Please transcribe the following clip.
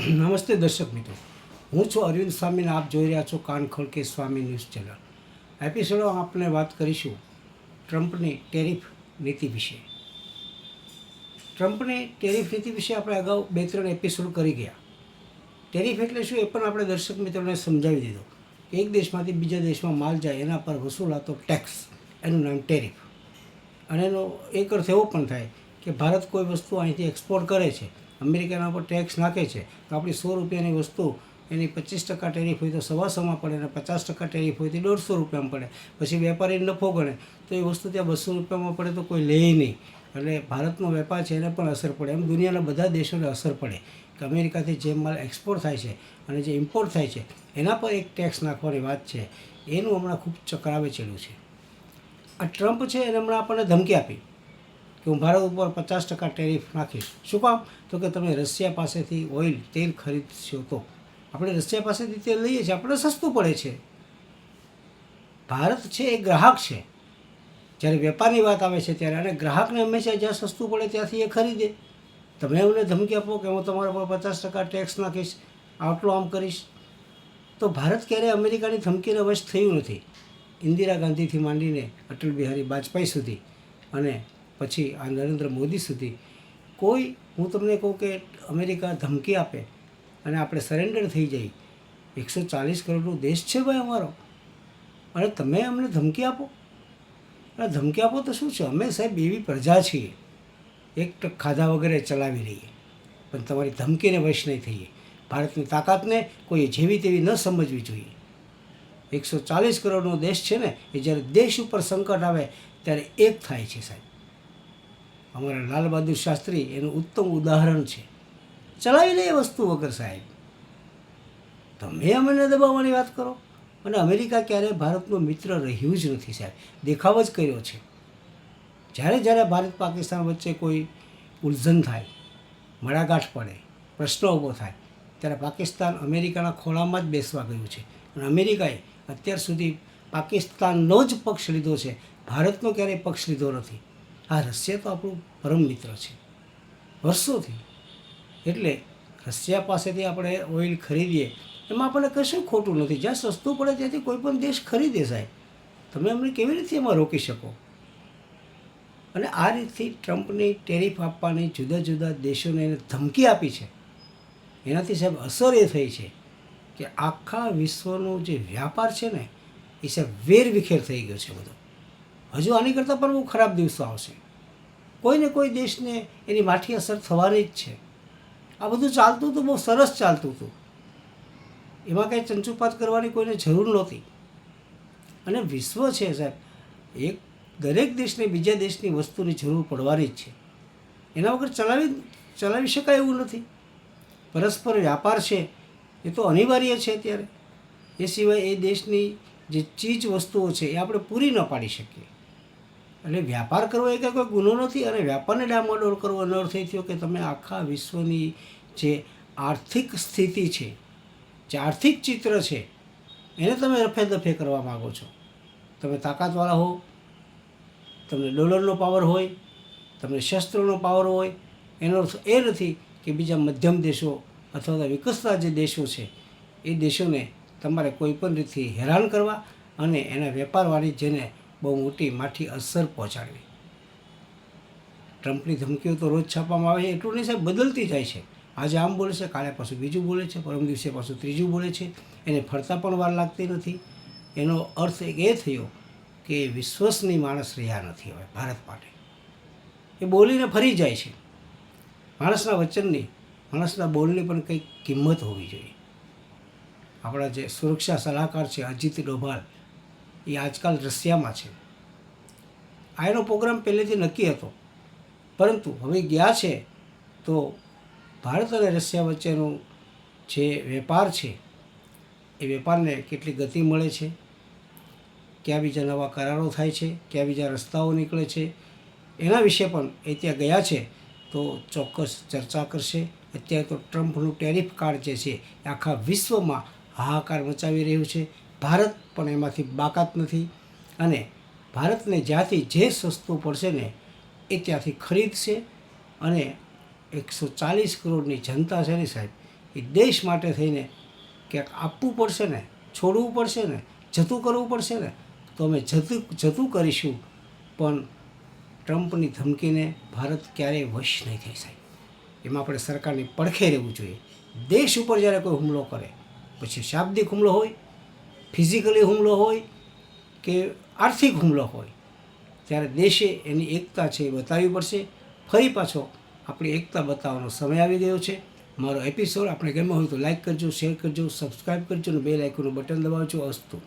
નમસ્તે દર્શક મિત્રો, હું છું અરવિંદ સ્વામીને આપ જોઈ રહ્યા છો કાન ખોલકે સ્વામી ન્યૂઝ ચેનલ. એપિસોડમાં આપણે વાત કરીશું ટ્રમ્પની ટેરિફ નીતિ વિશે. ટ્રમ્પની ટેરિફ નીતિ વિશે આપણે અગાઉ 2-3 એપિસોડ કરી ગયા. ટેરિફ એટલે શું એ પણ આપણે દર્શક મિત્રોને સમજાવી દીધો કે એક દેશમાંથી બીજા દેશમાં માલ જાય એના પર વસૂલાતો ટેક્સ, એનું નામ ટેરિફ. અને એનો એક અર્થ એવો પણ થાય કે ભારત કોઈ વસ્તુ અહીંથી એક્સપોર્ટ કરે છે, અમેરિકાના પર ટેક્સ નાખે છે, તો આપણી 100 રૂપિયાની વસ્તુ એની 25% ટેરિફ હોય તો 125માં પડે, અને 50% ટેરિફ હોય તો 150 રૂપિયામાં પડે. પછી વેપારી નફો ગણે તો એ વસ્તુ ત્યાં 200 રૂપિયામાં પડે તો કોઈ લે નહીં. એટલે ભારતનો વેપાર છે એને પણ અસર પડે. એમ દુનિયાના બધા દેશોને અસર પડે કે અમેરિકાથી જે માલ એક્સપોર્ટ થાય છે અને જે ઇમ્પોર્ટ થાય છે એના પર એક ટેક્સ નાખવાની વાત છે. એનું હમણાં ખૂબ ચક્રાવે ચડ્યું છે. આ ટ્રમ્પ છે એને હમણાં આપણને ધમકી આપી કે હું ભારત ઉપર 50% ટેરિફ નાખીશ. શું કામ? તો કે તમે રશિયા પાસેથી તેલ ખરીદશો તો. આપણે રશિયા પાસેથી તેલ લઈએ છીએ, આપણે સસ્તું પડે છે. ભારત છે એ ગ્રાહક છે. જ્યારે વેપારની વાત આવે છે ત્યારે, અને ગ્રાહકને હંમેશા જ્યાં સસ્તું પડે ત્યાંથી એ ખરીદે. તમે એમને ધમકી આપો કે હું તમારા પર 50% ટેક્સ નાખીશ, આટલું આમ કરીશ. તો ભારત ક્યારેય અમેરિકાની ધમકીને વશ થયું નથી. ઇન્દિરા ગાંધીથી માંડીને અટલ બિહારી વાજપેયી સુધી અને પછી આ નરેન્દ્ર મોદી સુધી કોઈ, હું તમને કહું કે અમેરિકા ધમકી આપે અને આપણે સરેન્ડર થઈ જઈએ. 140 કરોડનો દેશ છે ભાઈ અમારો, અને તમે અમને ધમકી આપો. અને ધમકી આપો તો શું છે? અમે સાહેબ એવી પ્રજા છીએ, એક ટક ખાધા વગેરે ચલાવી રહીએ, પણ તમારી ધમકીને વશ નહીં થઈએ. ભારતની તાકાતને કોઈ જેવી તેવી ન સમજવી જોઈએ. 140 કરોડનો દેશ છે ને, એ જ્યારે દેશ ઉપર સંકટ આવે ત્યારે એક થાય છે સાહેબ. અમારા લાલ બહાદુર શાસ્ત્રી એનું ઉત્તમ ઉદાહરણ છે. ચલાવી લે એ વસ્તુ વગર સાહેબ. તમે અમને દબાવવાની વાત કરો. અને અમેરિકા ક્યારેય ભારતનો મિત્ર રહ્યું જ નથી સાહેબ, દેખાવ જ કર્યો છે. જ્યારે ભારત પાકિસ્તાન વચ્ચે કોઈ ઉલઝન થાય, મડાગાંઠ પડે, પ્રશ્ન ઊભો થાય, ત્યારે પાકિસ્તાન અમેરિકાના ખોળામાં જ બેસવા ગયું છે. અને અમેરિકાએ અત્યાર સુધી પાકિસ્તાનનો જ પક્ષ લીધો છે, ભારતનો ક્યારેય પક્ષ લીધો નથી. આ રશિયા તો આપણું પરમ મિત્ર છે વર્ષોથી. એટલે રશિયા પાસેથી આપણે ઓઇલ ખરીદીએ એમાં આપણને કશું ખોટું નથી. જ્યાં સસ્તું પડે ત્યાંથી કોઈ પણ દેશ ખરીદે સાહેબ. તમે અમને કેવી રીતે એમાં રોકી શકો? અને આ રીતથી ટ્રમ્પની ટેરિફ આપવાની, જુદા જુદા દેશોને એને ધમકી આપી છે. એનાથી સાહેબ અસર એ થઈ છે કે આખા વિશ્વનો જે વ્યાપાર છે ને એ સાહેબ વેરવિખેર થઈ ગયો છે બધો. હજુ આની કરતાં પણ બહુ ખરાબ દિવસો આવશે. કોઈને કોઈ દેશને એની માઠી અસર થવાની જ છે. આ બધું ચાલતું હતું, બહુ સરસ ચાલતું હતું. એમાં કંઈ ચંચુપાત કરવાની કોઈને જરૂર નહોતી. અને વિશ્વ છે સાહેબ, દરેક દેશને બીજા દેશની વસ્તુની જરૂર પડવાની જ છે. એના વગર ચલાવી શકાય એવું નથી. પરસ્પર વ્યાપાર છે એ તો અનિવાર્ય છે અત્યારે. એ સિવાય એ દેશની જે ચીજ વસ્તુઓ છે એ આપણે પૂરી ન પાડી શકીએ. એટલે વ્યાપાર કરવો એ કંઈ કોઈ ગુનો નથી. અને વ્યાપારને ડામાડોળ કરવો એનો અર્થ એ થયો કે તમે આખા વિશ્વની જે આર્થિક સ્થિતિ છે, જે આર્થિક ચિત્ર છે, એને તમે રફે દફે કરવા માગો છો. તમે તાકાતવાળા હો, તમને ડોલરનો પાવર હોય, તમને શસ્ત્રોનો પાવર હોય, એનો અર્થ એ નથી કે બીજા મધ્યમ દેશો અથવા વિકસતા જે દેશો છે એ દેશોને તમારે કોઈપણ રીતથી હેરાન કરવા અને એના વેપાર વાણિજ્યને બહુ મોટી માઠી અસર પહોંચાડવી. ટ્રમ્પની ધમકીઓ તો રોજ છાપવામાં આવે છે. એટલું નહીં સાહેબ, બદલતી જાય છે. આજે આમ બોલે છે, કાલે પાછું બીજું બોલે છે, પરમ દિવસે પાછું ત્રીજું બોલે છે. એને ફરતા પણ વાર લાગતી નથી. એનો અર્થ એ થયો કે વિશ્વસનીય માણસ રહ્યા નથી હવે ભારત માટે. એ બોલીને ફરી જાય છે. માણસના વચનની, માણસના બોલની પણ કંઈક કિંમત હોવી જોઈએ. આપણા જે સુરક્ષા સલાહકાર છે અજીત ડોભાલ, એ આજકાલ રશિયામાં છે. આ એનો પ્રોગ્રામ પહેલેથી નક્કી હતો, પરંતુ હવે ગયા છે તો ભારત અને રશિયા વચ્ચેનો જે વેપાર છે એ વેપારને કેટલી ગતિ મળે છે, ક્યાં બીજા નવા કરારો થાય છે, ક્યાં બીજા રસ્તાઓ નીકળે છે, એના વિશે પણ એ ત્યાં ગયા છે તો ચોક્કસ ચર્ચા કરશે. અત્યારે તો ટ્રમ્પનું ટેરિફ કાર્ડ જે છે એ આખા વિશ્વમાં હાહાકાર મચાવી રહ્યું છે. ભારત પણ એમાંથી બાકાત નથી. અને ભારતને જ્યાંથી જે સસ્તું પડશે ને એ ત્યાંથી ખરીદશે. અને 140 કરોડની જનતા છે ને સાહેબ, એ દેશ માટે થઈને ક્યાંક આપવું પડશે ને, છોડવું પડશે ને, જતું કરવું પડશે ને, તો અમે જતું કરીશું. પણ ટ્રમ્પની ધમકીને ભારત ક્યારેય વશ નહીં થઈ સાહેબ. એમાં આપણે સરકારની પડખે રહેવું જોઈએ. દેશ ઉપર જ્યારે કોઈ હુમલો કરે, પછી શાબ્દિક હુમલો હોય, ફિઝિકલી હુમલો હોય કે આર્થિક હુમલો હોય, ત્યારે દેશે એની એકતા છે એ બતાવવી પડશે. ફરી પાછો આપણી એકતા બતાવવાનો સમય આવી ગયો છે. મારો એપિસોડ આપણે ગમ્યો હોય તો લાઈક કરજો, શેર કરજો, સબસ્ક્રાઈબ કરજો અને બેલ આઇકોનનું બટન દબાવજો. અસ્તુ.